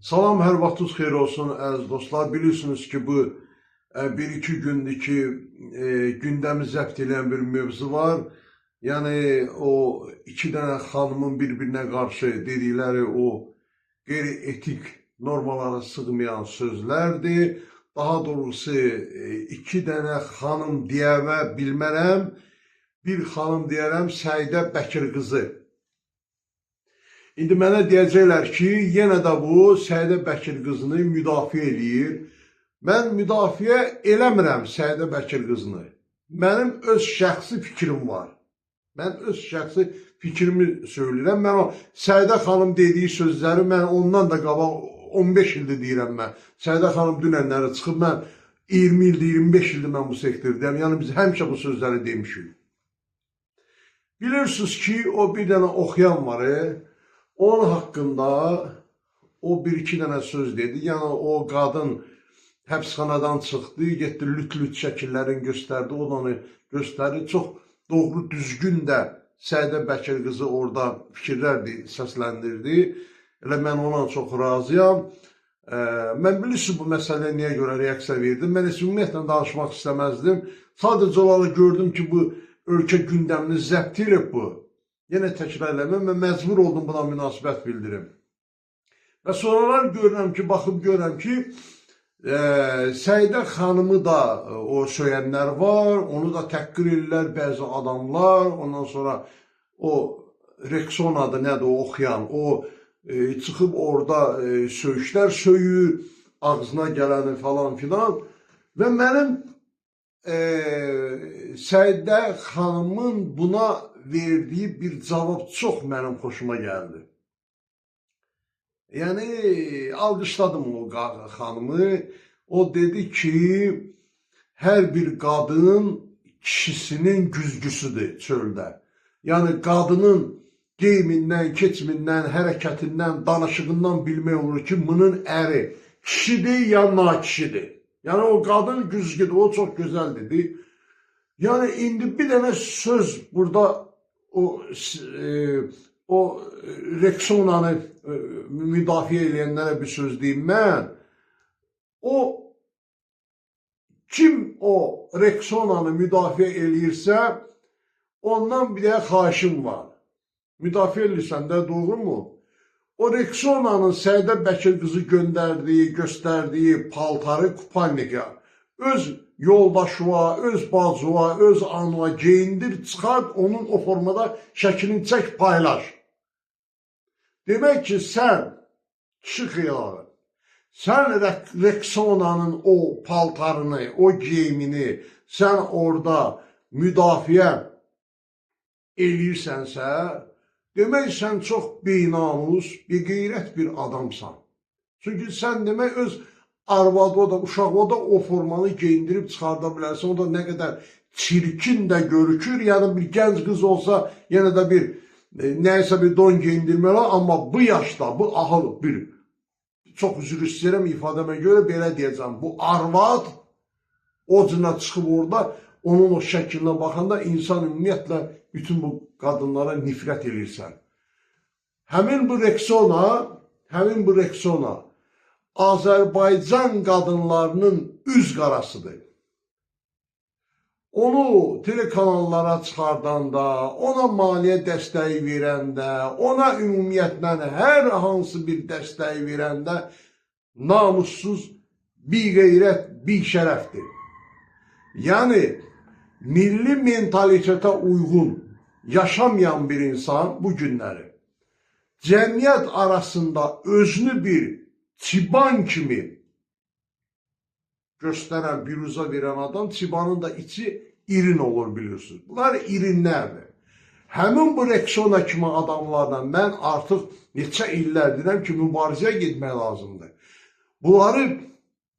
Salam, hər vaxtınız xeyir olsun əziz dostlar. Bilirsiniz ki, bu bir-iki gündür ki, gündəmi zəbt edən bir mövzu var. Yəni, o iki dənə xanımın bir-birinə qarşı dedikləri o qeyri-etik normalara sığmayan sözlərdir. Daha doğrusu, iki dənə xanım deyəmə bilmərəm, bir xanım deyərəm Səidə Bəkir qızı. İndi mənə deyəcəklər ki, yenə də bu Səidə Bəkir qızını müdafiə eləyir. Mən müdafiə eləmirəm Səidə Bəkir qızını. Mənim öz şəxsi fikrim var. Mən öz şəxsi fikrimi söyləyirəm. Mən o Səidə xanım dediyi sözləri mən ondan da qabaq 15 ildir deyirəm mən. Səidə xanım dünənləri çıxıb mən 20 ildir, 25 ildir mən bu sektördəyəm. Yəni biz həmişə bu sözləri demişik. Bilirsiniz ki, o bir dənə oxuyan var. Onun haqqında o bir-iki dənə söz dedi. Yəni o qadın həbsxanadan çıxdı, getdi lüt-lüt şəkillərini göstərdi, o da onu göstərdi. Çox doğru, düzgün də Səidə Bəkir qızı orada fikirlər səsləndirdi. Elə mən ona çox razıyam. Mən bilirsiniz bu məsələyə niyə görə reaksiya verdim. Mən heç ümumiyyətlə danışmaq istəməzdim. Sadəcə olaraq gördüm ki, bu ölkə gündəmini zəbt edib bu. Yenə təkrar eləməm, mən məcbur oldum buna münasibət bildirim. Və sonralar görürəm ki, baxıb görürəm ki, Səidə xanımı da o söyənlər var, onu da təhqir edirlər bəzi adamlar, ondan sonra o Rexonadır, nədir o oxuyan, o çıxıb orada söyüşlər söyür, ağzına gələni falan filan və mənim Səidə xanımın buna verdiyi bir cavab çox mənim xoşuma gəldi. Yəni, alqışladım o xanımı. O dedi ki, hər bir qadın kişisinin güzgüsüdür çöldə. Yəni, qadının geyimindən, keçimindən, hərəkətindən, danışığından bilmək olur ki, bunun əri kişidir ya nakişidir. Yəni, o qadın güzgüdür, o çox gözəl dedi. Yəni, indi bir dənə söz burada o Rexonanı müdafiə edənlərə bir söz deyim mən. Kim o Rexonanı müdafiə eləyirsə, ondan bir də xahişim var. Müdafiə edirsən də, doğru mu? O Rexonanın Səidə Bəkir qızı göndərdiyi, göstərdiyi paltarı kupalnika öz yoldaşıva, öz bacıva, öz anıva geyindir, çıxart, onun o formada şəklini çək, paylaş. Demək ki, sən, kişi xiyalı, sən Rexonanın o paltarını, o geyimini sən orada müdafiə eləyirsənsə, demək sən çox beynamus, beqeyrət bir adamsan. Çünki sən demək öz arvadı o da, uşağı o da o formanı geyindirib çıxarda bilərsən. O da nə qədər çirkin də görükür. Yəni bir gənc qız olsa, yenə də bir nəysə bir don geyindirməli. Amma bu yaşda, bu ahıl bir, çox üzr istəyirəm ifadəmə görə belə deyəcəm. Bu arvad o cına çıxıb orada, onun o şəklinə baxanda insan ümumiyyətlə bütün bu qadınlara nifrət edirsən. Həmin bu Rexona, Azərbaycan qadınlarının üz qarasıdır. Onu telekanallara çıxardanda, ona maliyyə dəstəyi verəndə, ona ümumiyyətlə hər hansı bir dəstəyi verəndə namussuz, biqeyrət, bişərəfdir. Yəni, milli mentalitetə uyğun yaşamayan bir insan bu günləri cəmiyyət arasında özünü bir çiban kimi göstərən, biruza verən adam, çibanın da içi irin olur, bilirsiniz. Bunlar irinlərdir. Həmin bu Rexona kimi adamlarla mən artıq neçə illər deyirəm ki, mübarizəyə getmək lazımdır. Bunları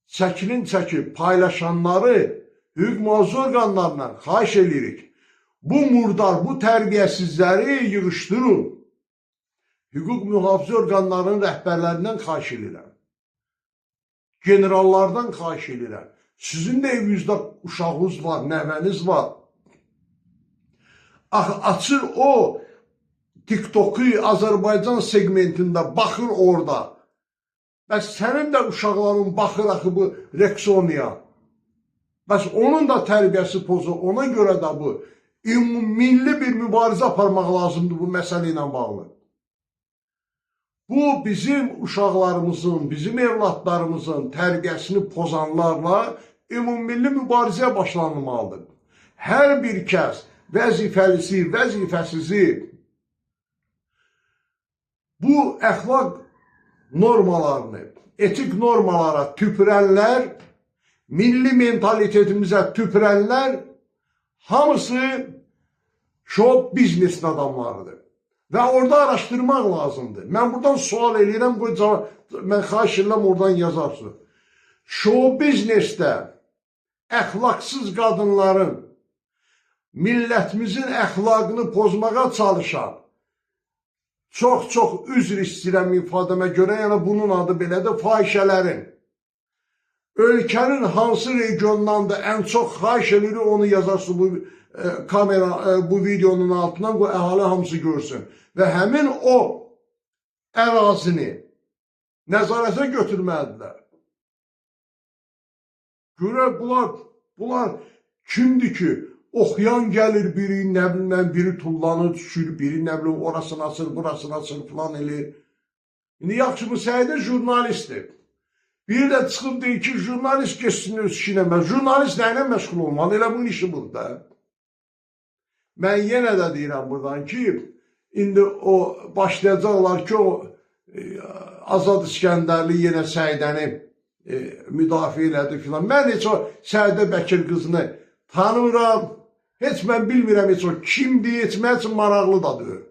çəkilin çəkib paylaşanları hüquq mühafizə orqanlarından xahiş edirik. Bu murdar, bu tərbiyəsizləri yığışdırın. Hüquq mühafizə orqanlarının rəhbərlərindən xahiş edirəm. Generallardan xahiş edirəm. Sizin də evinizdə uşağınız var, nəvəniz var. Açır o TikTok'u Azərbaycan segmentində, baxır orada. Bəs sənin də uşaqların baxır axı bu Rexoniya. Bəs onun da tərbiyəsi pozur. Ona görə də bu milli bir mübarizə aparmaq lazımdır bu məsələ ilə bağlı. Bu bizim uşaqlarımızın, bizim evlatlarımızın tərbiyəsini pozanlarla ümummilli mübarizəyə başlanmalıdır. Hər bir kəs vəzifəlisi, vəzifəsizi bu əxlaq normalarını, etik normalara tüpürənlər, milli mentalitetimizə tüpürənlər hamısı show biznesin adamlarıdır. Və orada araşdırmaq lazımdır. Mən buradan sual edirəm, mən xahiş edirəm oradan yazarsın. Show biznesdə əxlaqsız qadınların millətimizin əxlaqını pozmağa çalışan, çox üzr istəyirəm ifadəmə görə, yəni bunun adı belədir, fahişələrin. Ölkənin hansı regiondan da ən çox xahiş edilir, onu yazarsın bu kamera, bu videonun altından, bu əhali hamısı görsün. Və həmin o ərazini nəzarətə götürməlidirlər. Görə bunlar kimdir ki, oxuyan gəlir biri, nə bilməm, biri tullanır, düşür, biri nə bilməm, orasını açır, burasını açır, falan eləyir. İndi yaxşı, bu səhədə jurnalistdir. Biri də çıxıb deyir ki, jurnalist geçsin öz işinə, jurnalist nə ilə məşğul olmalı, elə bunun işi burada. Mən yenə də deyirəm buradan ki, indi o başlayacaqlar ki, o Azad İskəndərli yenə Səidəni müdafiə elədi filan. Mən heç o Səidə Bəkir qızını tanımıram, heç mən bilmirəm heç o kimdir, heç mən üçün maraqlı da deyil.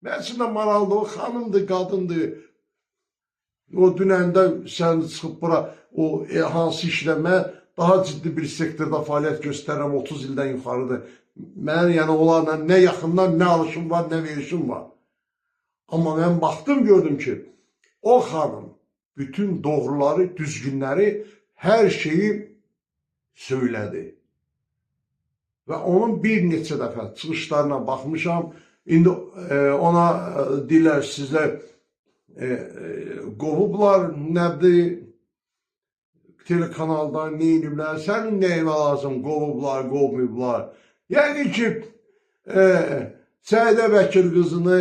Mən üçün də maraqlı, o xanımdır, qadındır. O dünəndə sən çıxıb bura, o hansı işləmə, daha ciddi bir sektorda fəaliyyət göstərəm, 30 ildən yuxarıdır. Mən yəni onlarla nə yaxından, nə alışım var, nə verişim var. Amma mən baxdım, gördüm ki, o xanım bütün doğruları, düzgünləri, hər şeyi söylədi. Və onun bir neçə dəfə çıxışlarına baxmışam. İndi ona deyirlər, sizlər qovublar, nəbdir, telekanaldan neyiniblər, sənin neyinə lazım, qovublar, qovmayıblar. Yəni ki, Səidə Bəkir qızını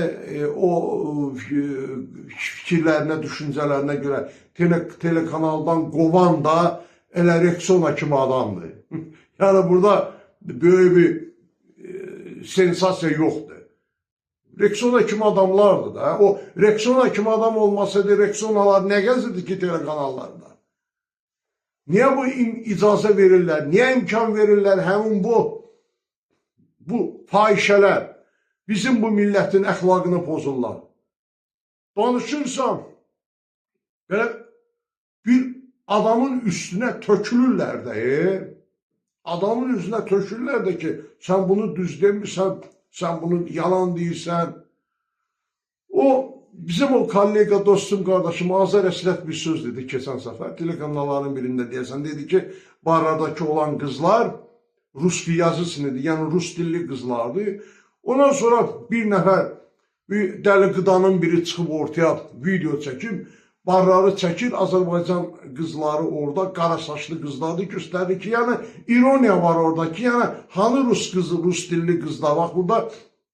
o fikirlərinə, düşüncələrinə görə telekanaldan qovan da elə Rexona kimi adamdır. Yəni burada böyük bir sensasiya yoxdur. Rexona kimi adamlardır da. O Rexona kimi adam olmasaydı, Rexonalar nə gəzirdi ki telekanallarda? Niyə bu icazə verirlər? Niyə imkan verirlər həmin bu fahişələr? Bizim bu millətin əxlaqını pozurlar. Danışırsam, belə bir adamın üstünə tökülürlər də, adamın üstünə tökülürlər də ki, sən bunu düz demirsən, sən bunu yalan deyirsən. Bizim o kollega, dostum, qardaşım Azər Əsrət bir söz dedi keçən səfər, telekanalların birində deyəsən, dedi ki, barlardakı olan qızlar Ruski yazısını, yəni Rus dilli qızlardır. Ondan sonra bir nəfər, bir dəli qıdanın biri çıxıb ortaya video çəkib, barları çəkir, Azərbaycan qızları orada, qara saçlı qızlardır, göstərir ki, yəni ironiya var orada ki, yəni hanı Rus qızı, Rus dilli qızlar, bax burada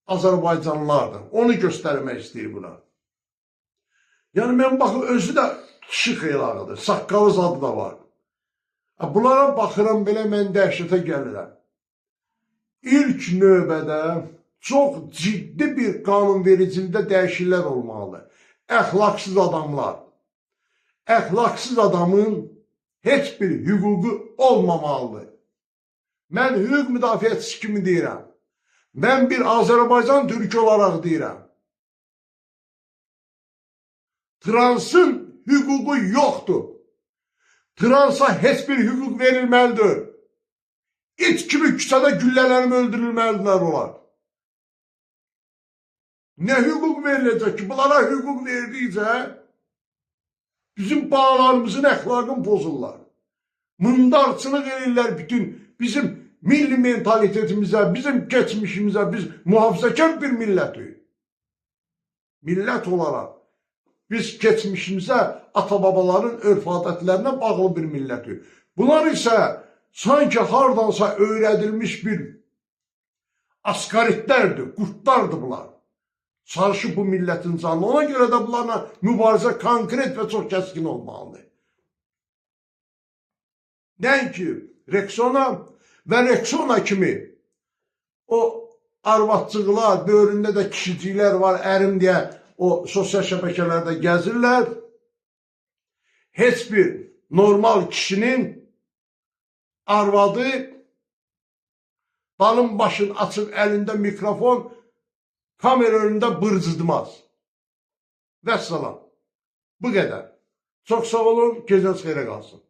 Azərbaycanlılardır, onu göstərmək istəyir buna. Yəni mən baxım, özü də kişi xeylağıdır, saqqalı zadı da var. Bunlara baxıram, belə mən dəhşətə gəlirəm. İlk növbədə çox ciddi bir qanunvericilikdə dəyişikliklər olmalıdır. Əxlaqsız adamlar. Əxlaqsız adamın heç bir hüququ olmamalıdır. Mən hüquq müdafiəçisi kimi deyirəm. Mən bir Azərbaycan türkü olaraq deyirəm. Transın hüququ yoxdur. Transa heç bir hüquq verilməlidir. İt kimi küçədə güllələnib öldürülməlidirlər onlar. Nə hüquq veriləcək ki? Bunlara hüquq verdikcə bizim bağlarımızın əxlaqını pozurlar. Mındarçılıq edirlər bütün bizim milli mentalitetimizə, bizim geçmişimizə, biz mühafizəkar bir millətik. Millət olaraq Biz geçmişimizə, ata-babaların örf-adətlərinə bağlı bir millətik. Bunlar isə sanki hardansa öyrədilmiş bir askaritlərdir, qurtlardır bunlar. Sarışı bu millətin canı. Ona görə də bunlarla mübarizə konkret və çox kəskin olmalıdır. Nəinki Rexona və Rexona kimi o arvadcıqlar, böyründə də kişiciklər var, ərim deyə o sosial şəbəkələrdə gəzirlər. Heç bir normal kişinin arvadı dalın başını açıb əlində mikrofon, kamera önündə bırcıdmaz. Vəssalam. Bu qədər. Çox sağ olun, gecəniz xeyrə qalsın.